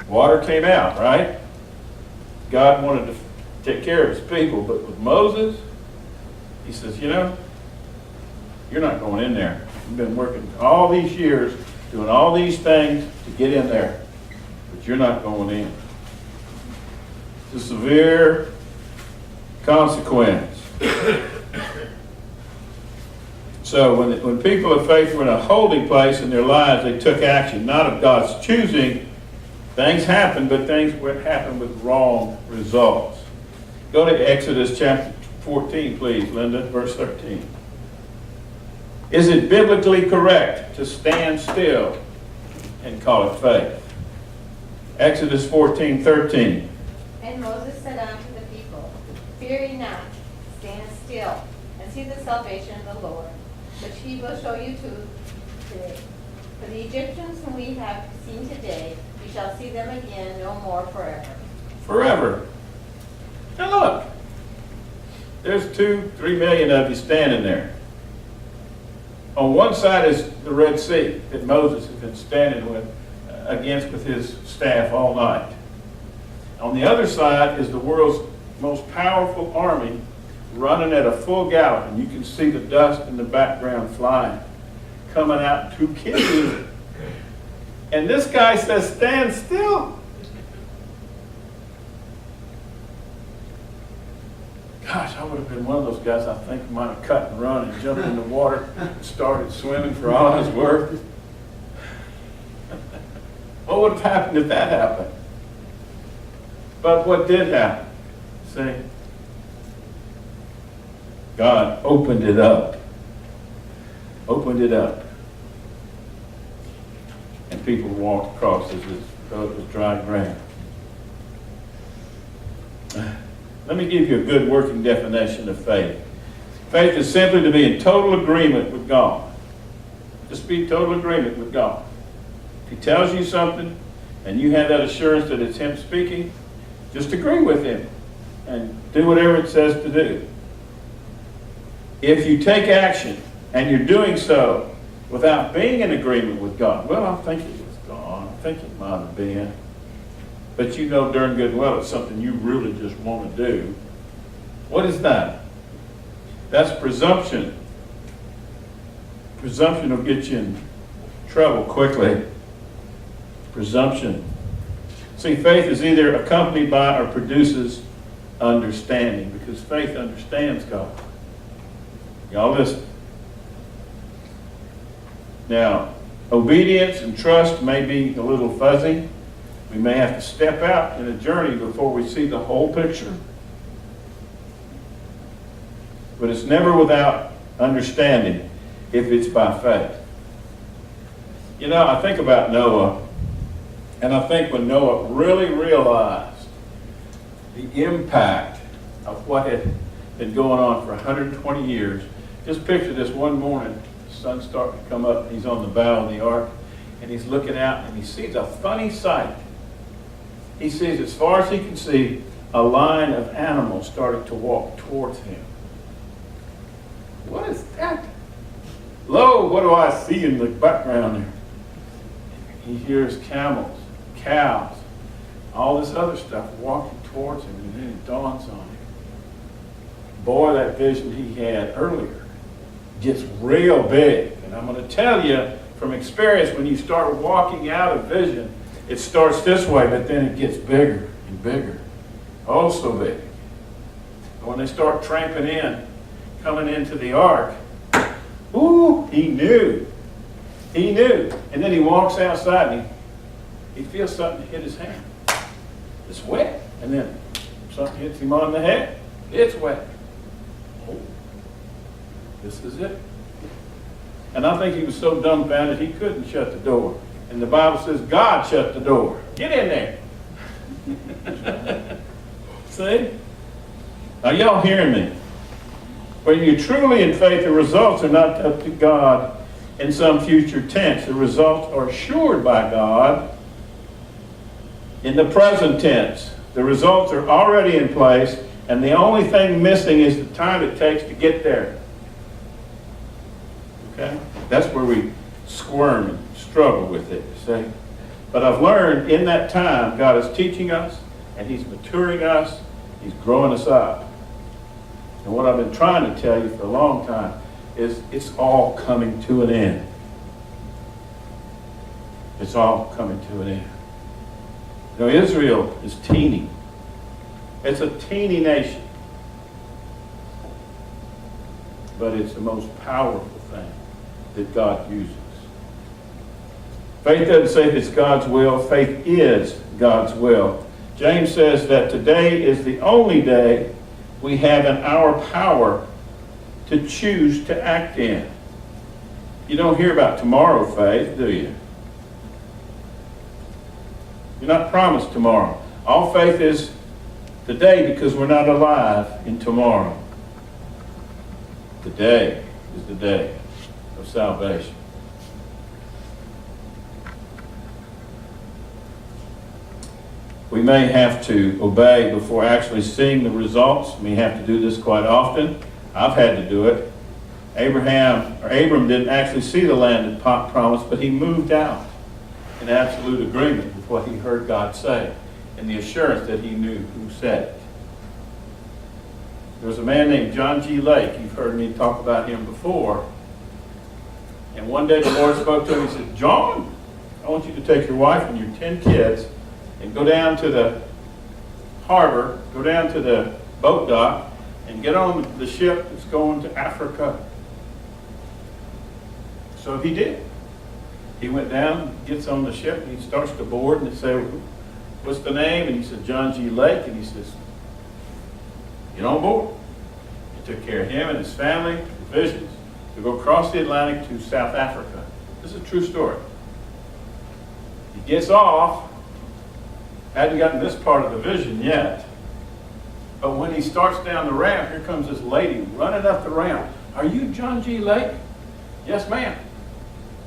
Water came out, right? God wanted to take care of his people, but with Moses, he says, you know, you're not going in there. You've been working all these years, doing all these things to get in there, but you're not going in. It's a severe consequence. So when people of faith were in a holding place in their lives, they took action, not of God's choosing. Things happened, but things would happen with wrong results. Go to Exodus chapter 14, please, Linda, verse 13. Is it biblically correct to stand still and call it faith? Exodus 14:13. And Moses said unto the people, Fear ye not, stand still, and see the salvation of the Lord, which he will show you today. For the Egyptians whom we have seen today, we shall see them again no more forever. Forever. Now look, there's 2-3 million of you standing there. On one side is the Red Sea that Moses has been standing with his staff all night. On the other side is the world's most powerful army running at a full gallop, and you can see the dust in the background flying, coming out to kill you. And this guy says, stand still. Gosh, I would have been one of those guys I think might have cut and run and jumped in the water and started swimming for all his worth. What would have happened if that happened? But what did happen? See? God opened it up. Opened it up. And people walked across as though it was dry ground. Let me give you a good working definition of faith. Faith is simply to be in total agreement with God. Just be in total agreement with God. If he tells you something and you have that assurance that it's him speaking, just agree with him and do whatever it says to do. If you take action and you're doing so without being in agreement with God, well, I think it was gone. I think it might have been. But you know darn good well it's something you really just want to do. What is that? That's presumption. Presumption will get you in trouble quickly. Presumption. See, faith is either accompanied by or produces understanding, because faith understands God. Y'all listen. Now, obedience and trust may be a little fuzzy. We may have to step out in a journey before we see the whole picture. But it's never without understanding if it's by faith. You know, I think about Noah, and I think when Noah really realized the impact of what had been going on for 120 years, just picture this one morning, the sun's starting to come up, and he's on the bow of the ark, and he's looking out, and he sees a funny sight. He sees, as far as he can see, a line of animals starting to walk towards him. What is that? Lo, what do I see in the background there? He hears camels, cows, all this other stuff walking towards him, and then it dawns on him. Boy, that vision he had earlier gets real big. And I'm going to tell you from experience, when you start walking out of vision, it starts this way, but then it gets bigger and bigger. Oh, so big. And when they start tramping in, coming into the ark, ooh, he knew. He knew. And then he walks outside and he feels something hit his hand. It's wet. And then something hits him on the head. It's wet. Oh, this is it. And I think he was so dumbfounded he couldn't shut the door. And the Bible says God shut the door. Get in there. See? Are y'all hearing me? When you're truly in faith, the results are not up to God in some future tense. The results are assured by God in the present tense. The results are already in place, and the only thing missing is the time it takes to get there. Okay? That's where we squirm and struggle with it, see? But I've learned in that time, God is teaching us, and He's maturing us, He's growing us up. And what I've been trying to tell you for a long time is it's all coming to an end. It's all coming to an end. You know, Israel is teeny. It's a teeny nation. But it's the most powerful thing that God uses. Faith doesn't say it's God's will. Faith is God's will. James says that today is the only day we have in our power to choose to act in. You don't hear about tomorrow faith, do you? You're not promised tomorrow. All faith is today because we're not alive in tomorrow. Today is the day of salvation. We may have to obey before actually seeing the results. We have to do this quite often. I've had to do it. Abram didn't actually see the land that promised, but he moved out in absolute agreement with what he heard God say and the assurance that he knew who said it. There was a man named John G. Lake. You've heard me talk about him before. And one day the Lord spoke to him. He said, John, I want you to take your wife and your 10 kids and go down to the harbor, go down to the boat dock, and get on the ship that's going to Africa. So he did. He went down, gets on the ship, and he starts to board, and they say, what's the name? And he said, John G. Lake. And he says, get on board. He took care of him and his family, his visions, to go across the Atlantic to South Africa. This is a true story. He gets off. Hadn't gotten this part of the vision yet. But when he starts down the ramp, here comes this lady running up the ramp. Are you John G. Lake? Yes, ma'am.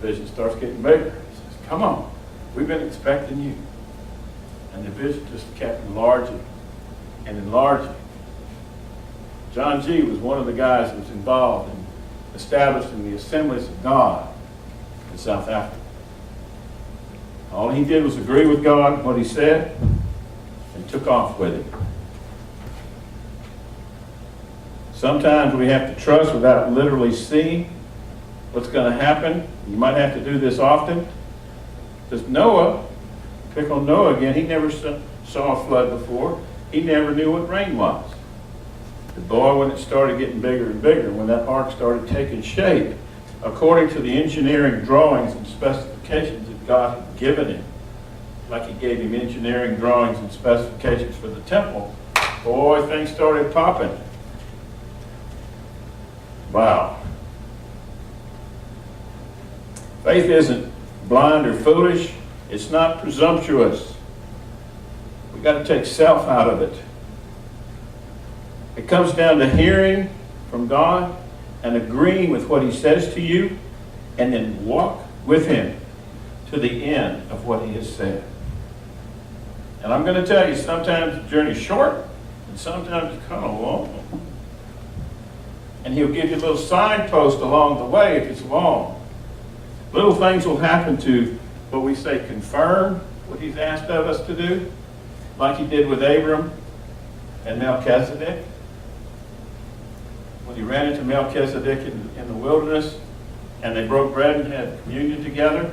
Vision starts getting bigger. He says, come on. We've been expecting you. And the vision just kept enlarging and enlarging. John G. was one of the guys that was involved in establishing the Assemblies of God in South Africa. All he did was agree with God, what he said, and took off with it. Sometimes we have to trust without literally seeing what's going to happen. You might have to do this often. Because Noah, pick on Noah again, he never saw a flood before. He never knew what rain was. But boy, when it started getting bigger and bigger, when that ark started taking shape, according to the engineering drawings and specifications that God had given him, like he gave him engineering drawings and specifications for the temple, boy, things started popping. Wow. Faith isn't blind or foolish. It's not presumptuous. We've got to take self out of it. It comes down to hearing from God and agreeing with what he says to you, and then walk with him to the end of what he has said. And I'm going to tell you, sometimes the journey's short, and sometimes it's kind of long. And he'll give you a little signpost along the way if it's long. Little things will happen to, what we say, confirm what he's asked of us to do, like he did with Abram and Melchizedek. When he ran into Melchizedek in the wilderness, and they broke bread and had communion together,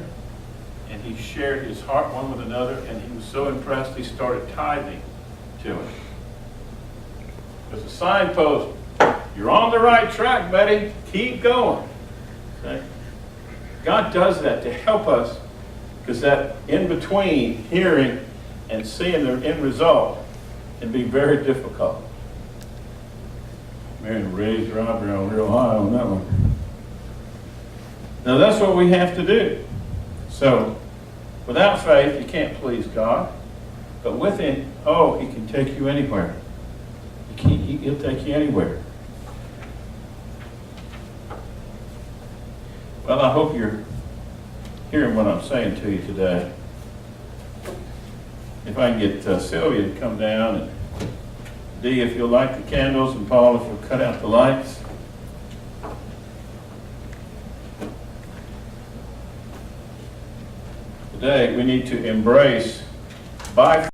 and he shared his heart one with another, and he was so impressed he started tithing to it. There's a signpost. You're on the right track, buddy. Keep going. Okay? God does that to help us, because that in between hearing and seeing the end result can be very difficult. Marion raised her eyebrow real high on that one. Now that's what we have to do. So, without faith, you can't please God. But with him, he can take you anywhere. He'll take you anywhere. Well, I hope you're hearing what I'm saying to you today. If I can get Sylvia to come down, and Dee, if you'll light the candles, and Paul, if you'll cut out the lights. Today today, we need to embrace by